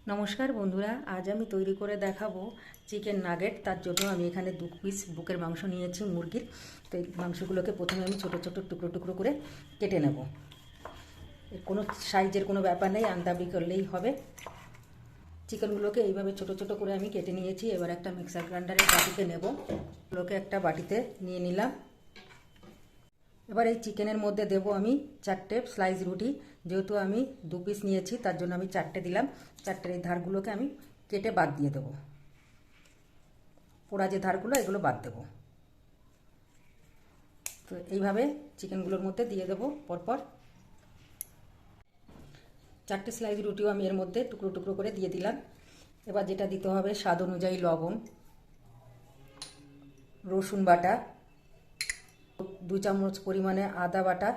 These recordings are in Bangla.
নমস্কার বন্ধুরা, আজ আমি তৈরি করে দেখাবো চিকেন নাগেট। তার জন্য আমি এখানে 2 পিস বুকের মাংস নিয়েছি মুরগির। তো এই মাংসগুলোকে প্রথমে আমি ছোট ছোট টুকরো টুকরো করে কেটে নেব। এর কোনো সাইজের কোনো ব্যাপার নেই, আন্দাজি করলেই হবে। চিকেনগুলোকে এইভাবে ছোট ছোট করে আমি কেটে নিয়েছি। এবার একটা মিক্সার গ্রাইন্ডারের বাটিতে নেব। ওগুলোকে একটা বাটিতে নিয়ে নিলাম। এবার এই চিকেনের মধ্যে দেব আমি 4টে স্লাইস রুটি। যেহেতু আমি 2 পিস নিয়েছি তার জন্য আমি 4টে দিলাম। 4টের এই ধারগুলোকে আমি কেটে বাদ দিয়ে দেবো। পোড়া যে ধারগুলো এগুলো বাদ দেবো। তো এইভাবে চিকেনগুলোর মধ্যে দিয়ে দেবো পরপর। 4টে স্লাইস রুটিও আমি এর মধ্যে টুকরো টুকরো করে দিয়ে দিলাম। এবার যেটা দিতে হবে স্বাদ অনুযায়ী লবণ, রসুন বাটা, 2 চামচ পরিমাণে আদা বাটা,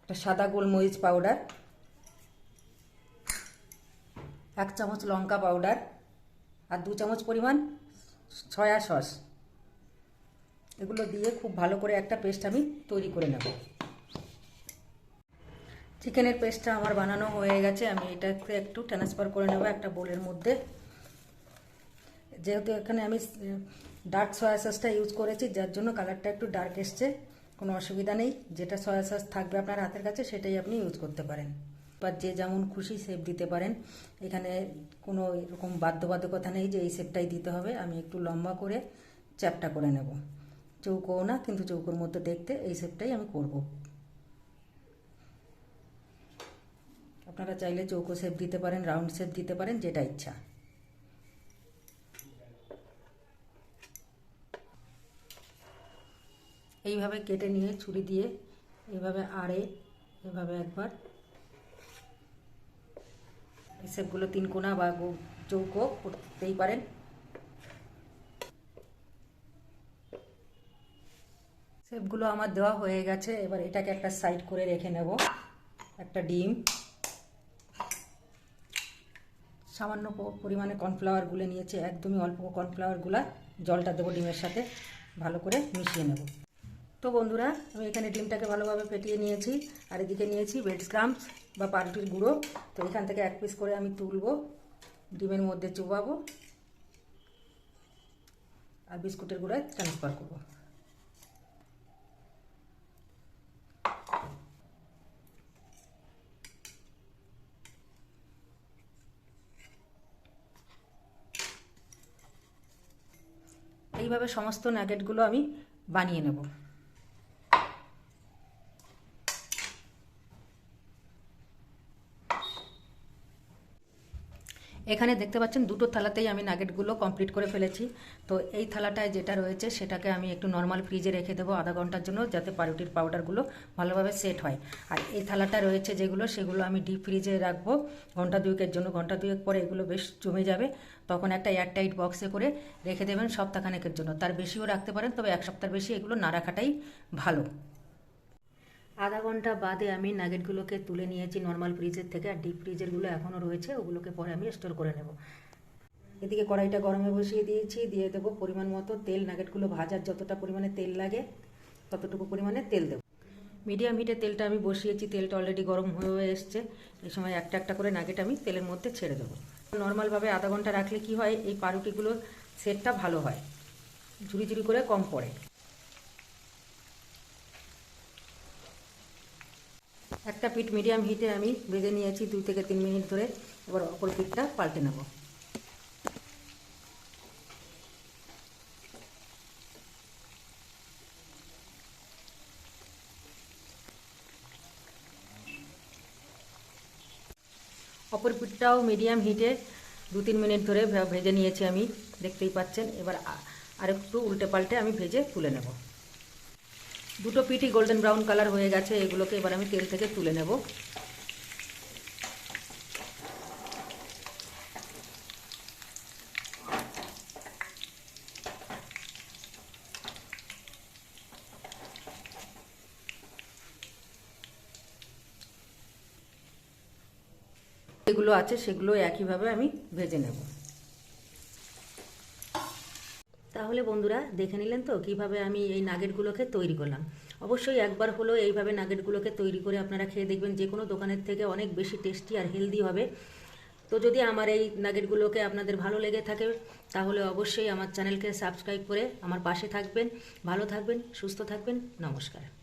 একটা সাদা গোলমরিচ পাউডার, 1 চামচ লঙ্কা পাউডার আর 2 চামচ পরিমাণ সয়া সস। এগুলো দিয়ে খুব ভালো করে একটা পেস্ট আমি তৈরি করে নেব। চিকেনের পেস্টটা আমার বানানো হয়ে গেছে। আমি এটাকে একটু ট্রান্সফার করে নেব একটা বোলের মধ্যে। যেহেতু এখানে আমি ডার্ক সয়া সসটা ইউজ করেছি, যার জন্য কালারটা একটু ডার্ক এসছে। কোনো অসুবিধা নেই, যেটা সয়া সস থাকবে আপনার হাতের কাছে সেটাই আপনি ইউজ করতে পারেন। বা যে যেমন খুশি শেপ দিতে পারেন। এখানে কোনো এরকম বাধ্যবাধকতা নেই যে এই শেপটাই দিতে হবে। আমি একটু লম্বা করে চ্যাপটা করে নেব, চৌকোও না, কিন্তু চৌকোর মধ্যে দেখতে এই শেপটাই আমি করব। আপনারা চাইলে চৌকো শেপ দিতে পারেন, রাউন্ড শেপ দিতে পারেন, যেটা ইচ্ছা। এইভাবে কেটে নিয়ে ছুরি দিয়ে এইভাবে আড়ে এভাবে একবার এই শেপগুলো 3 কোণা বা চৌকো করতেই পারেন। শেপগুলো আমার দেওয়া হয়ে গেছে। এবার এটাকে একটা সাইড করে রেখে নেব। একটা ডিম, সামান্য পরিমাণে কর্নফ্লাওয়ার গুলে নিয়েছি, একদমই অল্প কর্নফ্লাওয়ার গুলা। জলটা দেবো ডিমের সাথে, ভালো করে মিশিয়ে নেব। তো বন্ধুরা, আমি এখানে ডিমটাকে ভালোভাবে ফেটিয়ে নিয়েছি। আর এদিকে নিয়েছি ব্রেড ক্রাম্বস বা পাউরুটির গুঁড়ো। তো এখান থেকে 1 পিস করে আমি তুলব, ডিমের মধ্যে চুবাবো আর বিস্কুটের গুঁড়ায় ট্রান্সফার করব। এইভাবে সমস্ত নাগেটগুলো আমি বানিয়ে নেব। এখানে দেখতে পাচ্ছেন দুটো থালাতেই আমি নাগেটগুলো কমপ্লিট করে ফেলেছি। তো এই থালাটায় যেটা রয়েছে সেটাকে আমি একটু নর্মাল ফ্রিজে রেখে দেবো আধা ঘন্টার জন্য, যাতে পাউরুটির পাউডারগুলো ভালোভাবে সেট হয়। আর এই থালাটা রয়েছে যেগুলো, সেগুলো আমি ডিপ ফ্রিজে রাখবো ঘন্টা 2-এর জন্য। ঘন্টা 2 পরে এগুলো বেশ জমে যাবে। তখন একটা এয়ারটাইট বক্সে করে রেখে দেবেন সপ্তাহখানেকের জন্য। তার বেশিও রাখতে পারেন, তবে 1 সপ্তাহের বেশি এগুলো না রাখাটাই ভালো। আধা ঘন্টা বাদে আমি নাগেটগুলোকে তুলে নিয়েছি নর্মাল ফ্রিজের থেকে। আর ডিপ ফ্রিজেরগুলো এখনও রয়েছে, ওগুলোকে পরে আমি স্টোর করে নেব। এদিকে কড়াইটা গরমে বসিয়ে দিয়েছি, দিয়ে দেবো পরিমাণ মতো তেল। নাগেটগুলো ভাজার যতটা পরিমাণে তেল লাগে ততটুকু পরিমাণে তেল দেবো। মিডিয়াম হিটে তেলটা আমি বসিয়েছি, তেলটা অলরেডি গরম হয়ে এসছে। এই সময় একটা একটা করে নাগেট আমি তেলের মধ্যে ছেড়ে দেবো। নর্মালভাবে আধা ঘন্টা রাখলে কি হয়, এই পাউরুটিগুলোর সেটটা ভালো হয়, ঝুরি ঝুরি করে কম পড়ে। একটা পিঠ মিডিয়াম হিটে আমি ভেজে নিয়েছি 2 থেকে 3 মিনিট ধরে। এবার অপর পিঠটা পাল্টে নেব। অপর পিঠটাও মিডিয়াম হিটে 2-3 মিনিট ধরে ভেজে নিয়েছি আমি, দেখতেই পাচ্ছেন। এবার আরেকটু উল্টে পাল্টে আমি ভেজে তুলে নেব। দুটো পিঠই গোল্ডেন ব্রাউন কালার হয়ে গেছে। এগুলোকে এবার আমি তেল থেকে তুলে নেব। এগুলো আছে সেগুলো একইভাবে আমি ভেজে নেব। তাহলে বন্ধুরা, দেখে নিলেন তো কিভাবে আমি এই নাগেটগুলোকে তৈরি করলাম। অবশ্যই একবার হলেও এইভাবে নাগেটগুলোকে তৈরি করে আপনারা খেয়ে দেখবেন, যে কোনো দোকানের থেকে অনেক বেশি টেস্টি আর হেলদি হবে। তো যদি আমার এই নাগেটগুলোকে আপনাদের ভালো লেগে থাকে তাহলে অবশ্যই আমার চ্যানেলকে সাবস্ক্রাইব করে আমার পাশে থাকবেন। ভালো থাকবেন, সুস্থ থাকবেন। নমস্কার।